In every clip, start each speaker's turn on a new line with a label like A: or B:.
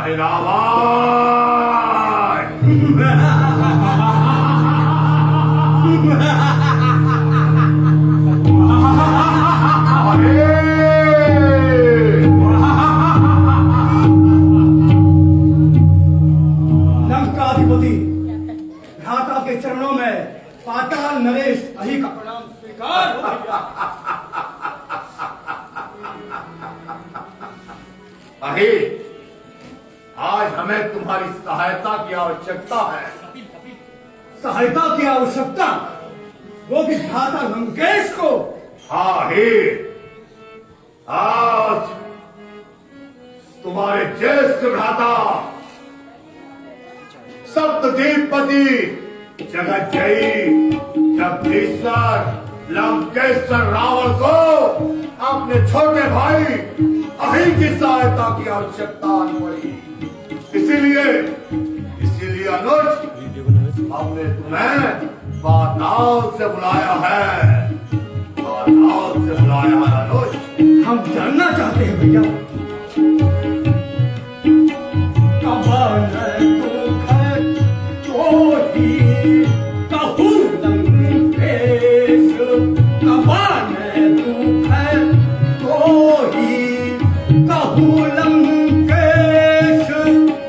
A: अरे रावण
B: लंकाधिपति भ्राता के चरणों में पाताल नरेश अहि का प्रणाम स्वीकार हो गया।
A: अहि, आज हमें तुम्हारी सहायता की आवश्यकता है।
B: सहायता की आवश्यकता? वो भी भ्राता लंकेश को?
A: हाँ ही, आज तुम्हारे ज्येष्ठ भ्राता सप्तद्वीपति जगज्जयी जगदीश्वर लंकेश्वर रावण को अपने छोटे भाई अहि की सहायता की आवश्यकता पड़ी। इसीलिए अनुज, हमने तुम्हें पाताल से बुलाया है। पाताल से बुलाया है अनुज।
B: हम जानना चाहते हैं भैया, कवन दुख तो ही कहूँ लंकेश, कवन दुख तो ही कहूँ लंकेश,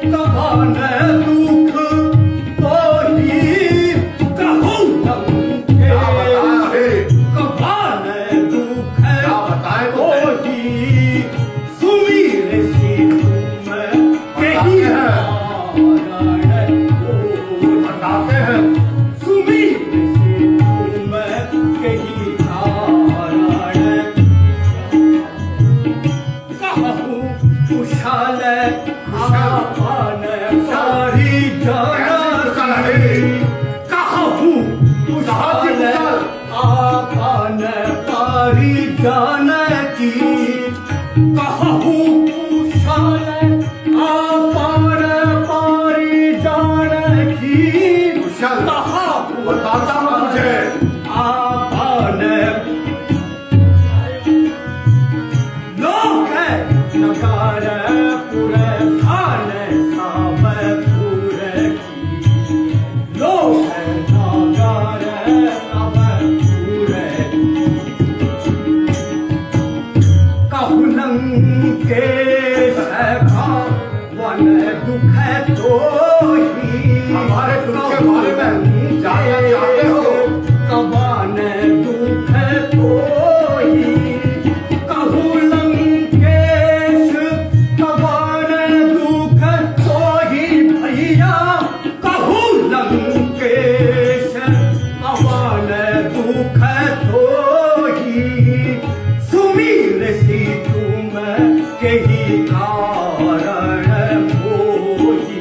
B: कवन दुख तो ही कहूँ लंकेश, कवन दुख तो ही सुमीर सी
A: बताते हैं
B: सुमीर सी तुम कही कारण, कहूँ कुशल आपन सारी जानती, कहूँ कुशल आपन पारी जानती, कहूँ कुशल आपन पारी जानती,
A: कुशल बताता हूँ तुझे।
B: आपन लोक नगर पुर खान सब पुर की, लोक नगर सब पुर कहूँ लंकेश वन दुख तो ही।
A: हमारे दुख के बारे में जानना चाहते हो?
B: कवन दुख तो ही कहूँ लंकेश, कवन दुख तो ही भैया, कहूँ लंकेश, कवन दुख तो ही सुमीर सी तुम कही कारण होई।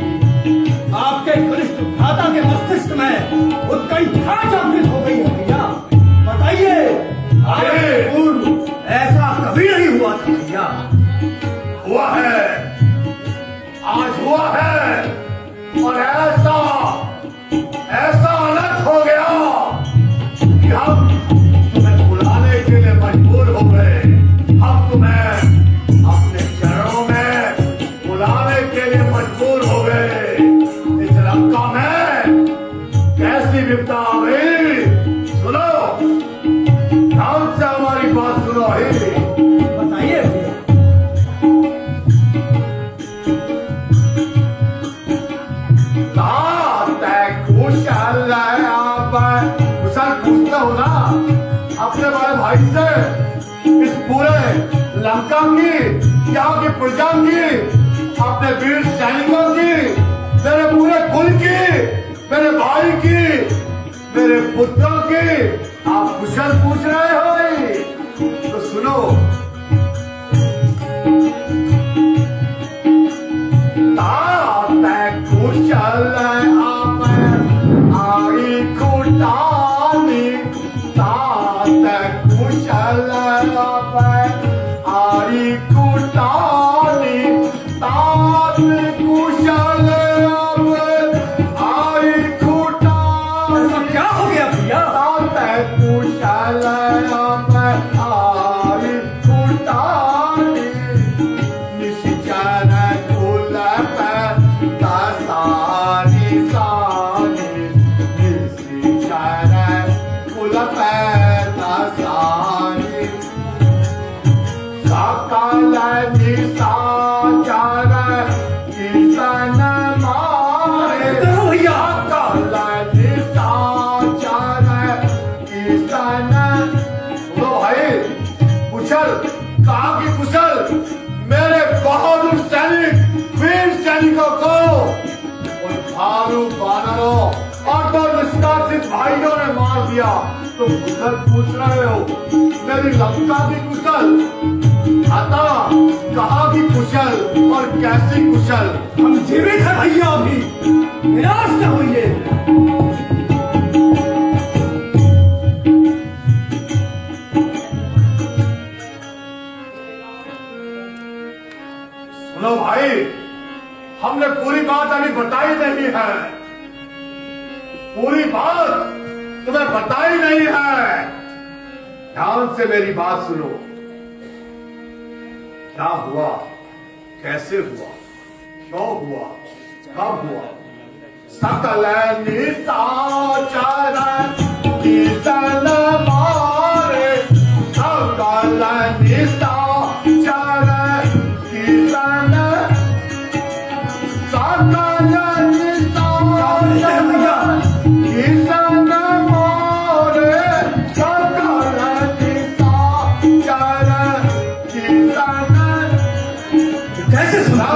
B: आपके कनिष्ठ भ्राता के मस्तिष्क में उत्कंठा जागृत हो गई है भैया। बताइए, आगे पूर्व ऐसा कभी नहीं हुआ था भैया।
A: हुआ है, आज हुआ है, और ऐसा अनर्थ हो गया कि हम तुम्हें बुलाने के लिए मजबूर हो गए। हम तुम्हें अपने चरणों में बुलाने के लिए मजबूर हो गए। इस लंका में कैसी विपदा आ गई, सुनो, ध्यान से हमारी बात सुनो ही।
B: बताइए भैया।
A: कुशल आप कुशल पूछते हो ना अपने बड़े भाई से, इस पूरे लंका की, यहाँ की प्रजा की, अपने वीर सैनिकों की, मेरे पूरे कुल की, मेरे भाई की, मेरे पुत्रों की आप कुशल पूछ रहे हो। तो सुनो, कुशल आप आई कुटानी, कुशल आप आई कुटानी, कुशल आप आई कुटानी।
B: क्या हो गया भैया?
A: कुशल आप आई कुटानी, निश्चर कुल दिया तुम कुशल पूछ रहे हो। मेरी लंका की कुशल आता कहाँ की कुशल और कैसी कुशल?
B: हम जीवित हैं भैया, अभी निराश न होइए।
A: सुनो भाई, हमने पूरी बात अभी बताई नहीं है, पूरी बात तुम्हें बताई नहीं है। ध्यान से मेरी बात सुनो। क्या हुआ, कैसे हुआ, क्यों हुआ, कब हुआ? सकल निशाचर किसन मारे, सकल निशाचर किसन, सकल निशाचर किसन मारे, सकल निशाचर किसन।
B: कैसे सुना?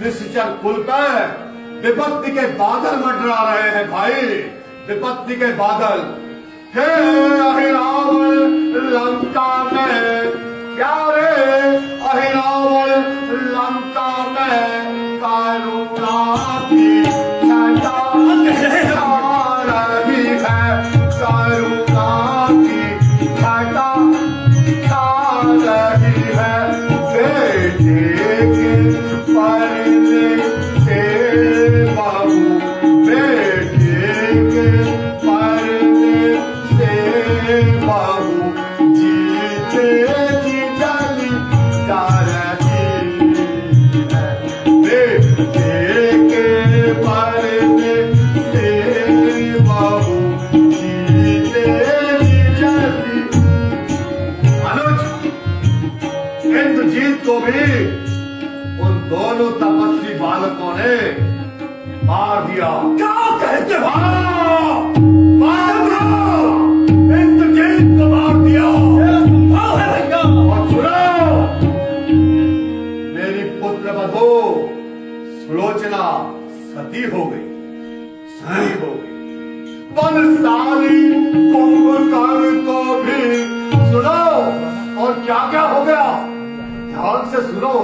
A: निश्चल कुल पर विपत्ति के बादल मंडरा रहे हैं भाई, विपत्ति के बादल। हे अहिरावण लंका में, क्या रे अहिरावण लंका में करुणा की छटा छा रही है, करुणा की छटा छा रही है। बेटे के परदे से बहू, बेटे के परदे से बहू, जीते जी जली जा रही है। बेटे के परदे से बहू, जीते जी जली। अनुज, इंद्रजीत को भी उन दोनों तपस्वी बालकों ने मार दिया।
B: क्या कहते हो?
A: मार दिया, इंद्रजीत को मार दिया।
B: संभव है भैया?
A: और सुनो, मेरी पुत्र बधू सुलोचना सती हो गई, सती हो गई। बलशाली कुंभकर्ण को भी सुनो, और क्या क्या हो गया ध्यान से सुनो।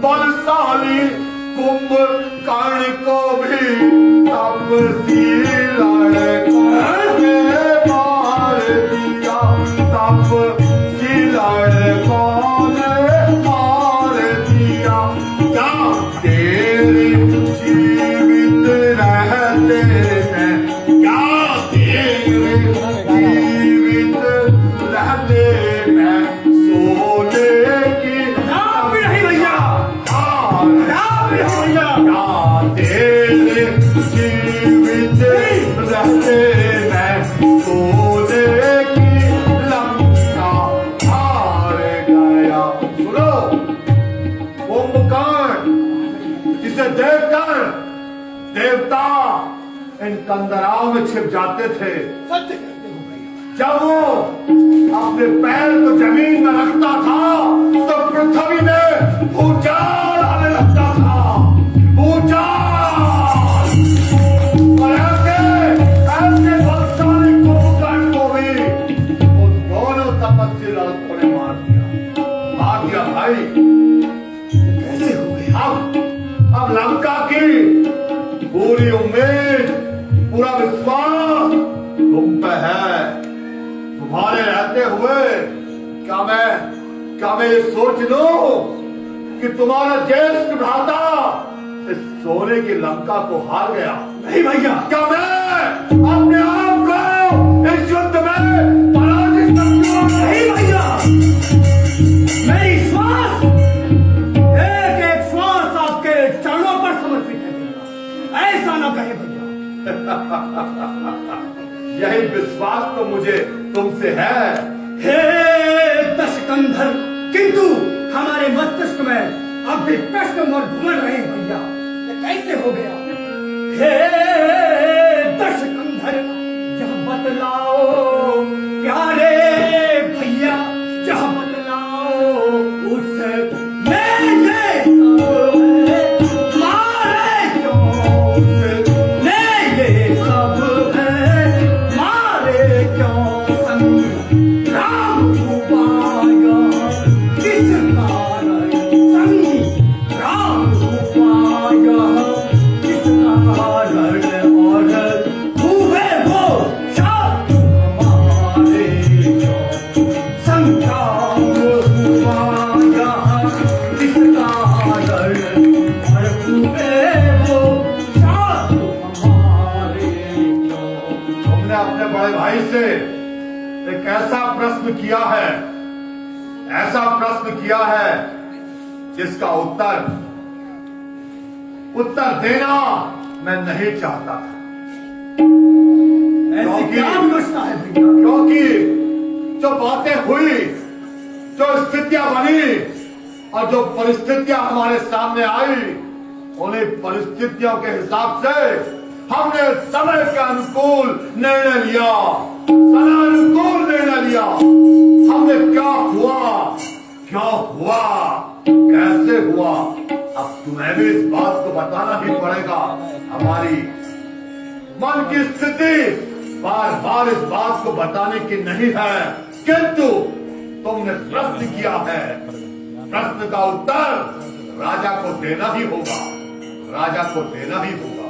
A: बलशाली कुंभकर्ण को भी तपसी लड़कों ने मार दिया, तपसी लड़कों ने मार दिया। क्या तेरे जीवित रहते हैं, क्या तेरे जीवित रहते हैं सोने की
B: नाम भी नहीं भैया, नाम भी नहीं भैया।
A: क्या तेरे जीवित रहते हैं सोने की लंका हार गया। सुनो, कुंभकर्ण जिसे देखकर देवता इन कंदराओं में छिप जाते थे।
B: सत्य कहते हो भैया।
A: जब वो अपने पैर को जमीन में रखता था तो पृथ्वी में भूचाल आने लगता था, भूचाल। और ऐसे बलशाली कुंभकर्ण को भी उन दोनों तपस्वी लड़कों ने मार दिया भाई।
B: कैसे हो गया?
A: अब लंका की पूरी उम्मीद, पूरा विश्वास तुम पे है। तुम्हारे रहते हुए क्या मैं क्या मैं ये सोच लूं कि तुम्हारा ज्येष्ठ भ्राता इस सोने की लंका को हार गया?
B: नहीं भैया,
A: क्या मैं अपने आप को इस युद्ध में पराजित समझूं?
B: नहीं भैया, मेरी श्वास, एक एक श्वास आपके चरणों पर समर्पित है भैया। ऐसा ना कहे भैया।
A: यही विश्वास तो मुझे तुमसे है।
B: हे दशकंधर, किंतु हमारे मस्तिष्क में अब भी प्रश्न और घूमन रहे हैं भैया, ये कैसे हो गया? हे दशकंधर, यह बतलाओ प्यारे भैया, यह बतलाओ उस मेरे मारे क्यों, उसने ये सब है मारे क्यों, संग्राम हुआ किस कारण, संग्राम हुआ किस कारण, और हुए वो शाह हमारे क्यों, संग्राम हुआ किस कारण, और हुए वो शाह हमारे क्यों।
A: तुमने अपने बड़े भाई से एक ऐसा प्रश्न किया है, ऐसा प्रश्न किया है जिसका उत्तर देना मैं नहीं चाहता था।
B: ऐसी क्या व्यवस्था है भैया?
A: क्योंकि जो बातें हुई, जो स्थितियां बनी और जो परिस्थितियां हमारे सामने आई, उन्हीं परिस्थितियों के हिसाब से हमने समय के अनुकूल निर्णय लिया, समय अनुकूल निर्णय लिया। हमने क्या हुआ, कैसे हुआ, अब तुम्हें भी इस बात को बताना ही पड़ेगा। हमारी मन की स्थिति बार बार इस बात को बताने की नहीं है, किंतु तुमने प्रश्न किया है, प्रश्न का उत्तर राजा को देना ही होगा, राजा को देना ही होगा।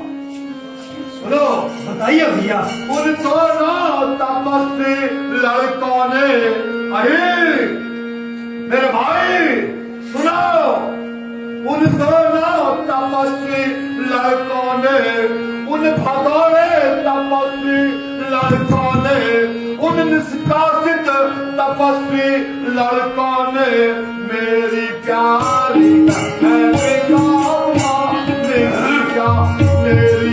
A: सुनो,
B: बताइए भैया।
A: उन दोनों तपस्वी लड़कों ने, अरे मेरे भाई सुनो, उन दोनों तपस्वी लड़कों ने, उन भगोड़े तपस्वी लड़कों ने, उन निष्कासित तपस्वी लड़कों ने मेरी प्यारी मेरी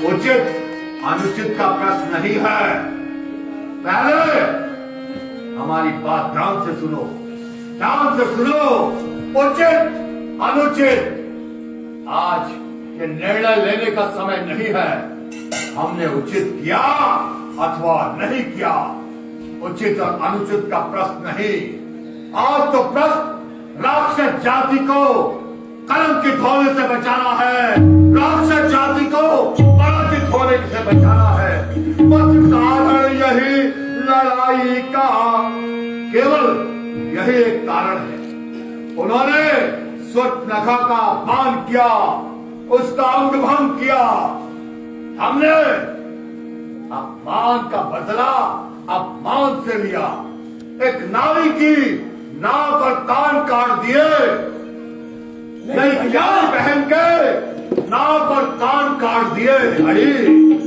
A: उचित अनुचित का प्रश्न नहीं है। पहले हमारी बात ध्यान से सुनो, ध्यान से सुनो। उचित अनुचित आज ये निर्णय लेने का समय नहीं है। हमने उचित किया अथवा नहीं किया, उचित और अनुचित का प्रश्न नहीं। आज तो प्रश्न राक्षस जाति को कलंक के धोने से बचाना है, राक्षस जाति को पराजित होने से बचाना है। बस कारण यही लड़ाई का केवल यही एक कारण है। उन्होंने स्वनखा का अपमान किया, उसका अंग भंग किया। हमने अपमान का बदला अपमान से लिया। एक नारी की नाव पर कान काट दिए, नहीं क्या पहन के नाव पर कान काट दिए, हरी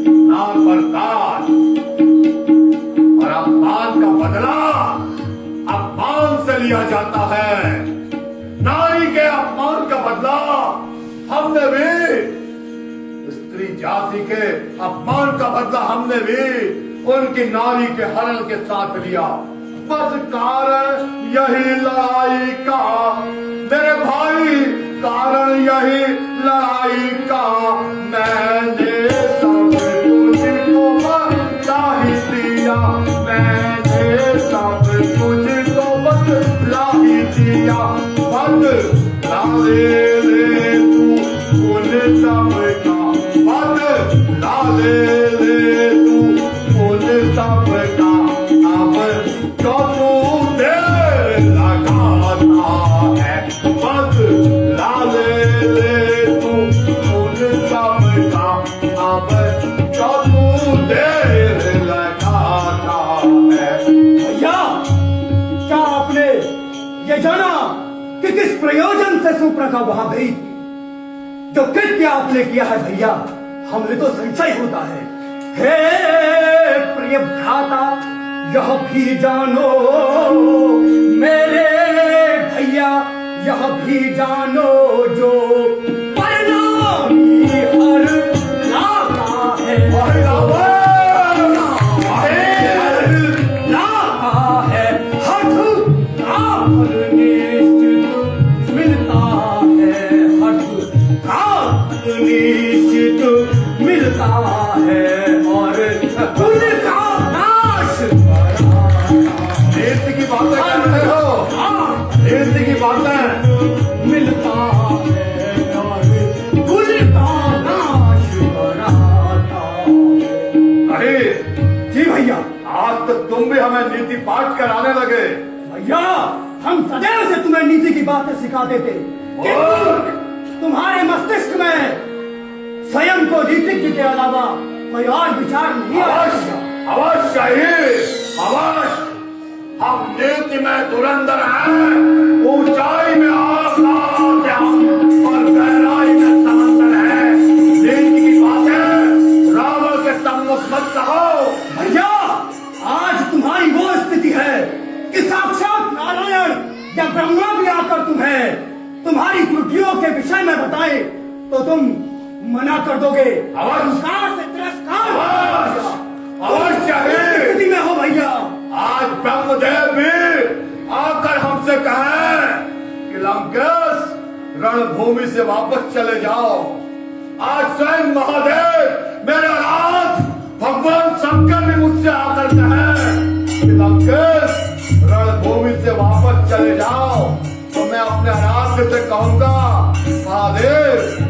A: नाव पर कान। और अपमान का बदला अपमान से लिया जाता है। नारी के अपमान का बदला हमने भी, स्त्री जाति के अपमान का बदला हमने भी उनकी नारी के हरण के साथ लिया। बस कारण यही लड़ाई का मेरे भाई, कारण यही लड़ाई का। मैंने सब तुझको बता ही दिया, मैंने सब
B: प्रयोजन से सुप्रका वहां गई थी? जो कृत्य आपने किया है भैया, हमें तो संशय होता है। हे प्रिय भ्राता, यह भी जानो मेरे भैया, यह भी जानो जो परिणामी हर लाता है। मिलता है और कुल का नाश
A: नीति की बातें कर रहे हो, नीति की बातें।
B: मिलता है और कुल का नाश कराता है।
A: अरे
B: जी भैया।
A: आज तो तुम भी हमें नीति पाठ कराने लगे।
B: भैया, हम सदैव से तुम्हें नीति की बातें सिखाते थे, किंतु तुम्हारे मस्तिष्क में स्वयं को नीतिज्ञ के अलावा कोई और विचार नहीं
A: अवश्य अवश्य ही अवश्य, हम नीति में धुरंधर हैं, ऊंचाई में आकाश है और गहराई में समंदर है। नीति की बातें रावण के सम्मुख मत कहो।
B: भैया, आज तुम्हारी वो स्थिति है कि साक्षात नारायण या ब्रह्मा भी आकर तुम्हें तुम्हारी त्रुटियों के विषय में बताए तो तुम मना कर दोगे।
A: अवश्य
B: से तिरस्कार
A: अवश्य
B: स्थिति में हो भैया।
A: आज ब्रह्मदेव भी आकर हमसे कहें कि लंकेश रणभूमि से वापस चले जाओ। आज स्वयं महादेव मेरे नाथ भगवान शंकर भी मुझसे आकर कहें कि लंकेश रणभूमि से वापस चले जाओ, तो मैं अपने आराध्य से कहूंगा, महादेव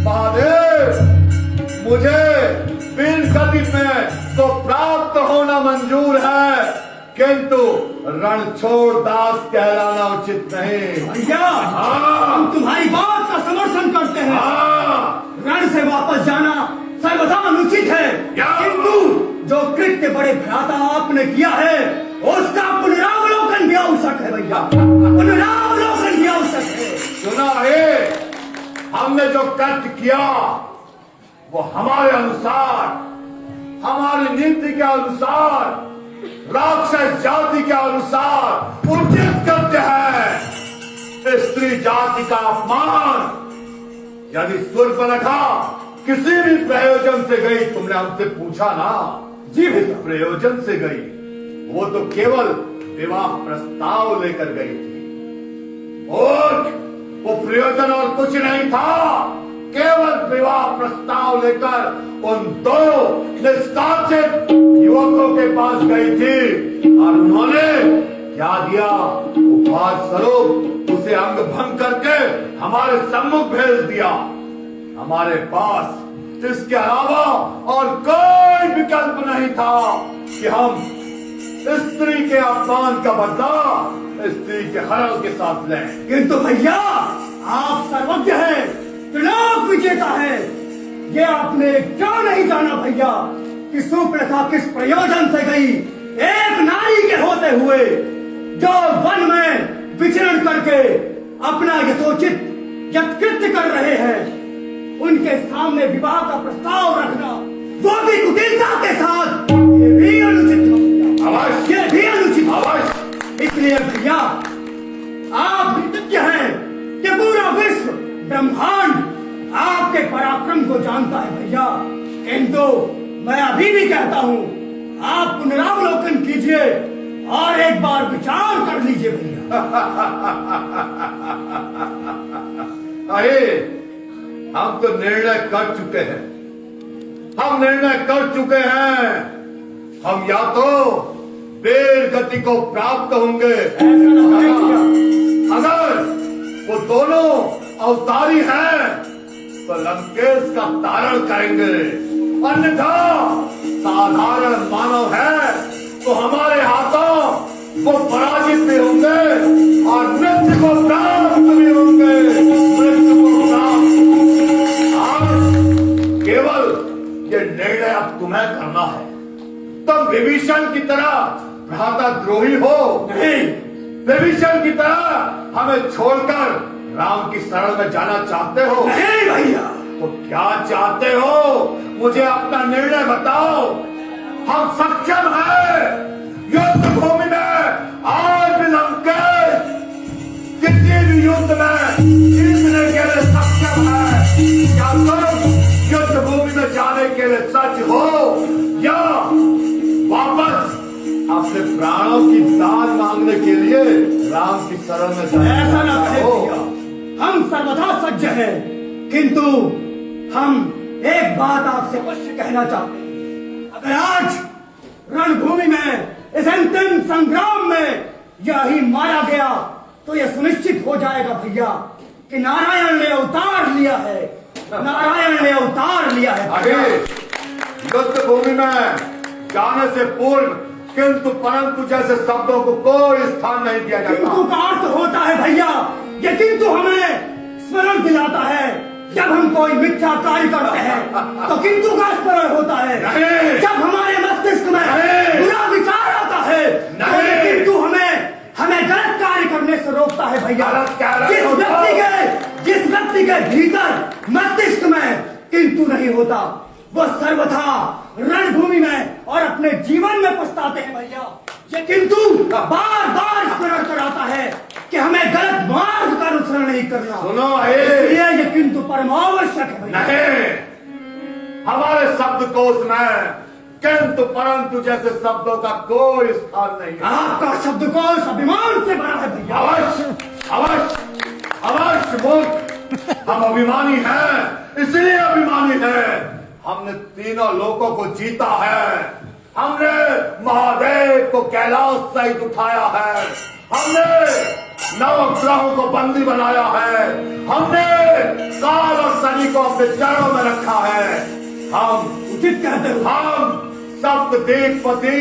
A: महादेव, मुझे वीर गति में तो प्राप्त होना मंजूर है, किंतु रण छोड़ दास कहलाना उचित नहीं।
B: भैया, हम तुम्हारी बात का समर्थन करते हैं। रण से वापस जाना सर्वथा अनुचित है, किंतु जो कृत्य बड़े भ्राता आपने किया है उसका पुनरावलोकन भी आवश्यक है। भैया, पुनरावलोकन भी आवश्यक है।
A: सुना है, हमने जो कृत्य किया वो हमारे अनुसार, हमारी नीति के अनुसार, राक्षस जाति के अनुसार उचित कृत्य है। स्त्री जाति का अपमान। यदि सूर्पनखा किसी भी प्रयोजन से गई, तुमने हमसे पूछा ना?
B: जी
A: इस प्रयोजन से गई, वो तो केवल विवाह प्रस्ताव लेकर गई थी। और वो प्रयोजन और कुछ नहीं था, केवल विवाह प्रस्ताव लेकर उन दो निष्कासित युवकों के पास गई थी और उन्होंने क्या दिया? उपहार स्वरूप उसे अंग भंग करके हमारे सम्मुख भेज दिया। हमारे पास इसके अलावा और कोई विकल्प नहीं था कि हम स्त्री के अपमान का बदला स्त्री के हरण के साथ लें।
B: किंतु भैया, आप सर्वज्ञ हैं, त्रिलोक विजेता है, ये आपने क्यों नहीं जाना भैया कि सुप्रथा किस प्रयोजन से गई? एक नारी के होते हुए जो वन में विचरण करके अपना यथोचित यत्कृत्य कर रहे हैं, उनके सामने विवाह का प्रस्ताव रखना, वो भी कुटिलता के साथ, ये भी अनुचित है। ये भी अनुचित है। इसलिए भैया, आप नीतिज्ञ हैं कि पूरा विश्व ब्रह्मांड आपके पराक्रम को जानता है भैया, किंतु मैं अभी भी कहता हूं, आप पुनरावलोकन कीजिए और एक बार विचार कर लीजिए भैया।
A: अरे, हम तो निर्णय कर चुके हैं, हम निर्णय कर चुके हैं। हम या तो वीर गति को प्राप्त होंगे, अगर वो दोनों अवतारी हैं तो लंकेश का तारण करेंगे, अन्यथा साधारण मानव है तो हमारे हाथों वो पराजित भी होंगे और मृत्यु को प्राप्त भी होंगे। मृत्यु को प्राप्त। केवल ये निर्णय अब तुम्हें करना है। तुम विभीषण की तरह भ्राता द्रोही हो नहीं, विभीषण की तरह हमें छोड़कर राम की शरण में जाना चाहते हो?
B: नहीं भैया।
A: तो क्या चाहते हो? मुझे अपना निर्णय बताओ। हम सक्षम हैं युद्ध भूमि में आज भी लंकेश किसी भी युद्ध में जीतने के लिए सक्षम है। क्या तुम युद्ध भूमि में जाने के लिए सच हो या वापस अपने प्राणों की दान मांगने के लिए राम की शरण में जाना?
B: ऐसा ना कहे भैया, हम सर्वथा सज्ज हैं, किंतु हम एक बात आपसे अवश्य कहना चाहते हैं। अगर आज रणभूमि में इस अंतिम संग्राम में यही मारा गया तो यह सुनिश्चित हो जाएगा भैया कि नारायण ने अवतार लिया है, नारायण ने अवतार लिया है।
A: आगे युद्ध भूमि में जाने से पूर्व किंतु परंतु जैसे शब्दों को कोई स्थान नहीं दिया जाता।
B: किंतु का अर्थ होता है भैया, ये किंतु हमें स्मरण दिलाता है। जब हम कोई मिथ्या कार्य करते हैं तो किंतु का स्मरण होता है। जब हमारे मस्तिष्क में बुरा विचार आता है तो ये किंतु हमें गलत कार्य करने से रोकता है भैया। जिस व्यक्ति के भीतर मस्तिष्क में किंतु नहीं होता वो सर्वथा रणभूमि में और अपने जीवन में पछताते हैं भैया। ये किंतु बार बार स्मरण कराता है कि हमें गलत मार्ग का अनुसरण नहीं करना।
A: सुनो,
B: इसलिए ये किंतु परम आवश्यक है भैया।
A: नहीं, हमारे शब्दकोश में किंतु परंतु जैसे शब्दों का कोई स्थान नहीं है।
B: आपका शब्दकोश अभिमान से भरा है भैया।
A: अवश्य अवश्य अवश्य मूर्ख, हम अभिमानी हैं, इसलिए अभिमानी हैं। हमने तीनों लोकों को जीता है, हमने महादेव को कैलाश सहित उठाया है, हमने नवग्रहों को बंदी बनाया है, हमने काल और शनि को अपने चरणों में रखा है। हम
B: उचित कहते हो।
A: हम सप्तद्वीपपति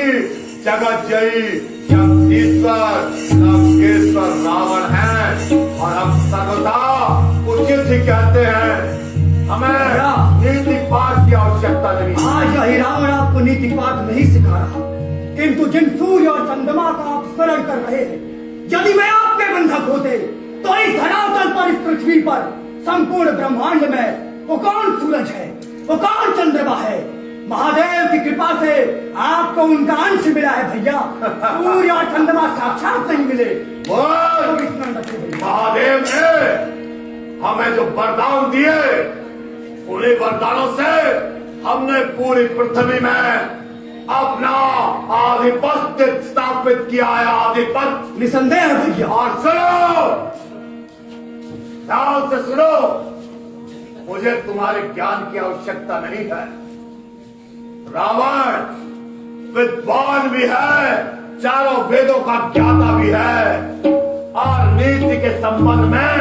A: जगत जयी जगदीश्वर लंकेश्वर रावण हैं और हम सर्वदा उचित ही कहते हैं। हमें नीति पाठ की आवश्यकता नहीं।
B: आज यही रावण आपको नीति पाठ नहीं सिखा रहा, किंतु जिन सूर्य और चंद्रमा का आप स्मरण कर रहे हैं, यदि वे आपके बंधक होते तो इस धरातल पर, इस पृथ्वी पर, संपूर्ण ब्रह्मांड में वो कौन सूरज है, वो कौन चंद्रमा है? महादेव की कृपा से आपको उनका अंश मिला है भैया। सूर्य और चंद्रमा साक्षात नहीं मिले।
A: महादेव ने हमें जो वरदान दिए उन्हीं वरदानों से हमने पूरी पृथ्वी में अपना आधिपत्य स्थापित किया है। आधिपत्य
B: निसंदेह भैया।
A: और सुनो, ध्यान से सुनो, मुझे तुम्हारे ज्ञान की आवश्यकता नहीं है। रावण विद्वान भी है, चारों वेदों का ज्ञाता भी है और नीति के संबंध में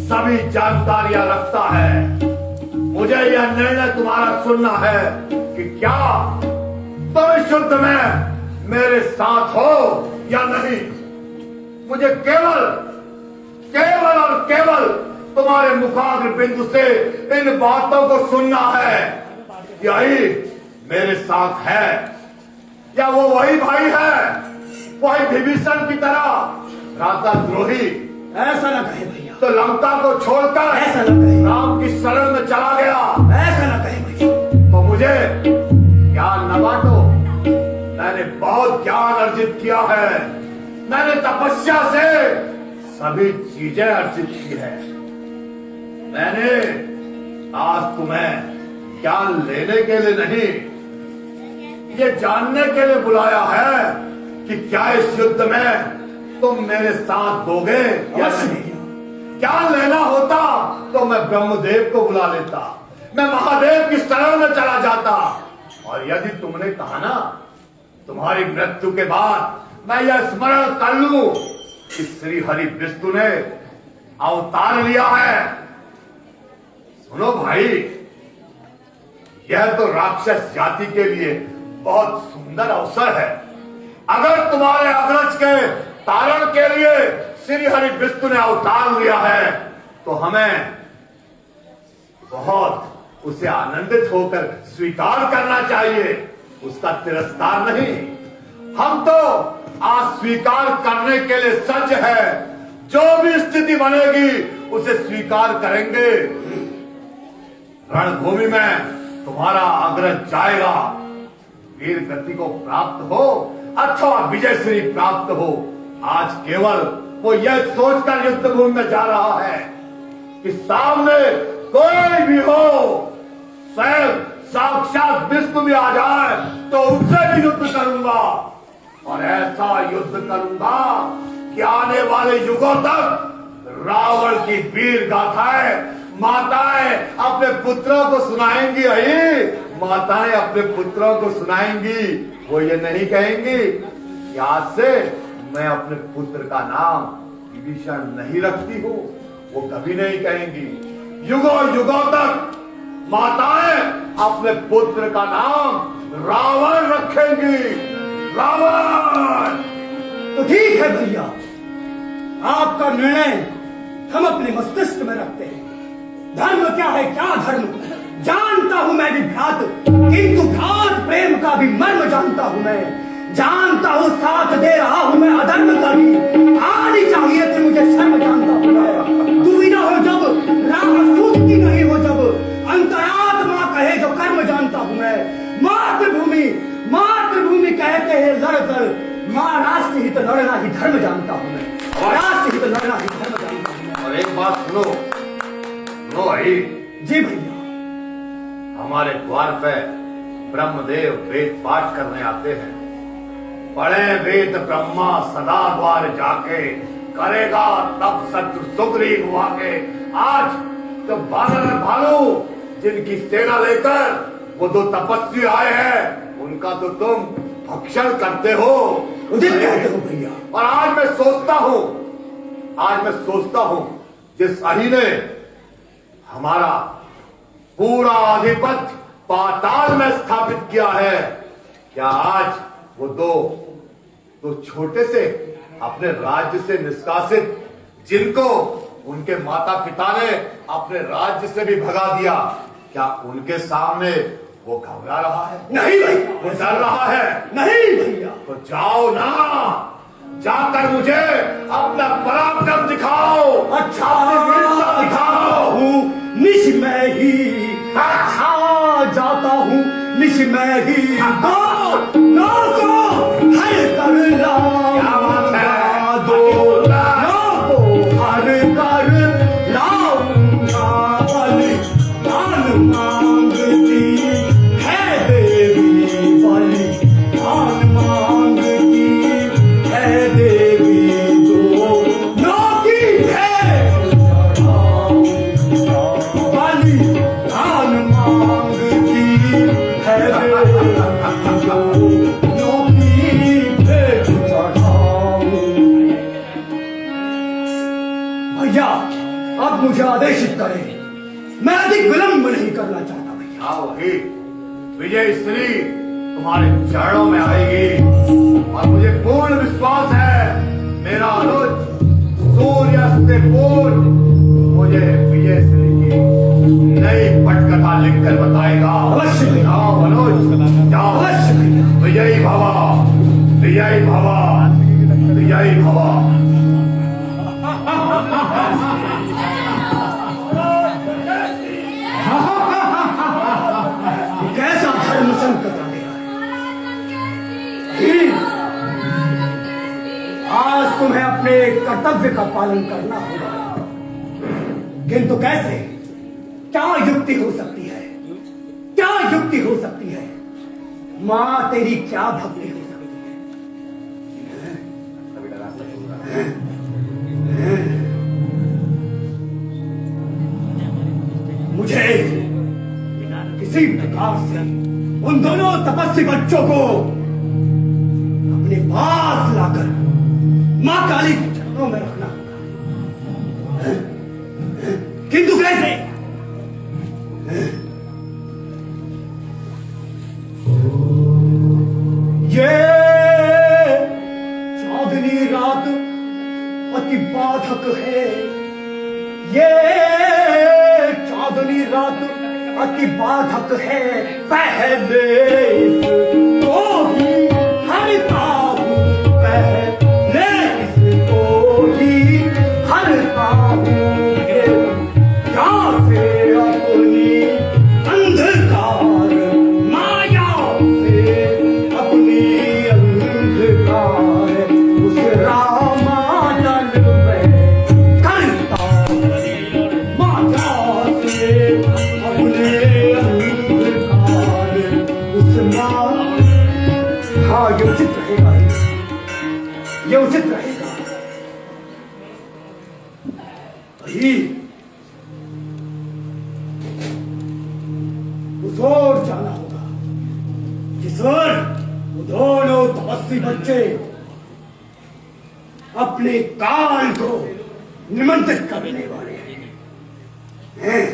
A: सभी जानकारियां रखता है। मुझे यह निर्णय तुम्हारा सुनना है कि क्या तुम इस युद्ध में मेरे साथ हो या नहीं। मुझे केवल केवल और केवल तुम्हारे मुखाग्र बिंदु से इन बातों को सुनना है। यही मेरे साथ है या वो वही भाई है, वही विभीषण की तरह राजा द्रोही?
B: ऐसा न कहे भैया।
A: तो लंका को छोड़कर
B: ऐसा न कहे,
A: राम की शरण में चला गया।
B: ऐसा न कहे भैया।
A: तो मुझे ज्ञान न बांटो। मैंने बहुत ज्ञान अर्जित किया है, मैंने तपस्या से सभी चीजें अर्जित की है। मैंने आज तुम्हें ज्ञान लेने के लिए नहीं, ये जानने के लिए बुलाया है कि क्या इस युद्ध में तुम मेरे साथ दोगे या नहीं। ज्ञान लेना होता तो मैं ब्रह्मदेव को बुला लेता, मैं महादेव की शरण में चला जाता। और यदि तुमने कहा ना तुम्हारी मृत्यु के बाद मैं यह स्मरण कर लूं कि श्री हरि विष्णु ने अवतार लिया है। सुनो भाई, यह तो राक्षस जाति के लिए बहुत सुंदर अवसर है। अगर तुम्हारे अग्रज के तारण के लिए श्री हरि विष्णु ने अवतार लिया है तो हमें बहुत उसे आनंदित होकर स्वीकार करना चाहिए, उसका तिरस्कार नहीं। हम तो आज स्वीकार करने के लिए सज्ज है। जो भी स्थिति बनेगी उसे स्वीकार करेंगे। रणभूमि में तुम्हारा अग्रज जाएगा, वीर गति को प्राप्त हो अथवा विजय श्री प्राप्त हो। आज केवल वो यह सोचकर युद्ध भूमि में जा रहा है कि सामने कोई भी हो, स्वयं साक्षात विष्णु भी आ जाए तो उससे भी युद्ध करूंगा, और ऐसा युद्ध करूंगा कि आने वाले युगों तक रावण की वीर गाथाएं माताएं अपने पुत्रों को सुनाएंगी। माताएं अपने पुत्रों को सुनाएंगी। वो ये नहीं कहेंगी कि आज से मैं अपने पुत्र का नाम विभीषण नहीं रखती हूँ, वो कभी नहीं कहेंगी। युगों युगों तक माताएं अपने पुत्र का नाम रावण रखेंगी। रावण।
B: तो ठीक है भैया, आपका निर्णय हम अपने मस्तिष्क में रखते हैं। धर्म क्या है, क्या धर्म जानता हूं मैं भी भ्रात, किंतु भ्रात प्रेम का भी मर्म जानता हूं मैं। जानता हूं साथ दे रहा हूं मैं अधर्म का भी, आनी चाहिए थी मुझे शर्म जानता हूं मैं। दुविधा हो जब, राह सूझती नहीं हो जब, अंतरात्मा कहे जो कर्म जानता हूं मैं। मातृभूमि मातृभूमि कहते हैं लड़ लड़, मां राष्ट्र हित लड़ना ही धर्म जानता हूं मैं। राष्ट्र हित लड़ना ही धर्म जानता हूं मैं।
A: और एक बात सुनो भाई।
B: जी भैया।
A: हमारे द्वार पे ब्रह्मदेव वेद पाठ करने आते हैं। पढ़े वेद ब्रह्मा सदा द्वार जाके, करेगा तब शत्रु सुग्रीव वाके। आज तो बानर भालू जिनकी सेना लेकर वो दो तपस्वी आए हैं, उनका तो तुम भक्षण करते हो।
B: कहते हो भैया।
A: और आज मैं सोचता हूं जिस अहि ने हमारा पूरा आधिपत्य पाताल में स्थापित किया है, क्या आज वो दो छोटे से अपने राज्य से निष्कासित, जिनको उनके माता पिता ने अपने राज्य से भी भगा दिया, क्या उनके सामने वो घबरा रहा है?
B: नहीं भैया।
A: वो डर रहा है?
B: नहीं भैया।
A: तो जाओ ना, जाकर मुझे अपना पराक्रम दिखाओ।
B: अच्छा
A: दिखाओ।
B: निश में ही अच्छा जाता हूँ, निश में ही नो को हर कर लाऊंगा, दो नो को हर कर लाऊंगा। बलि दान मांगती है देवी, बलि दान मांगती है देवी, दो नो की है बलिदान मांगती है भैया। अब मुझे आदेशित करें, मैं अधिक विलंब नहीं करना चाहता भैया।
A: हाँ वही विजय श्री तुम्हारे चरणों में आएगी, और मुझे पूर्ण विश्वास है मेरा अनुज सूर्यास्त से पूर्व मुझे विजय श्री की नई पटकथा लिखकर बताएगा।
B: अवश्य।
A: जाओ अनुज जाओ।
B: अवश्य।
A: विजयी भवा, विजयी भवा, विजयी भवा।
B: कैसा धर्म संकट आ गया है। आज तुम्हें अपने कर्तव्य का पालन करना होगा, किंतु कैसे? क्या युक्ति हो सकती है? क्या युक्ति हो सकती है? मां तेरी क्या भक्ति हो सकती है? मुझे किसी प्रकार से उन दोनों तपस्वी बच्चों को अपने पास लाकर मां काली के चरणों में रखना होगा, किंतु कैसे? ये चांदनी रात अति बाधक है, ये चांदनी रात अति बाधक है। पहले इसको ही हरता हूँ, पहले इसको ही ये उचित रहेगा ही, ये उचित रहेगा। वही उस ओर जाना होगा जिस ओर वो दोनों तपस्वी बच्चे अपने काल को निमंत्रित करने वाले हैं।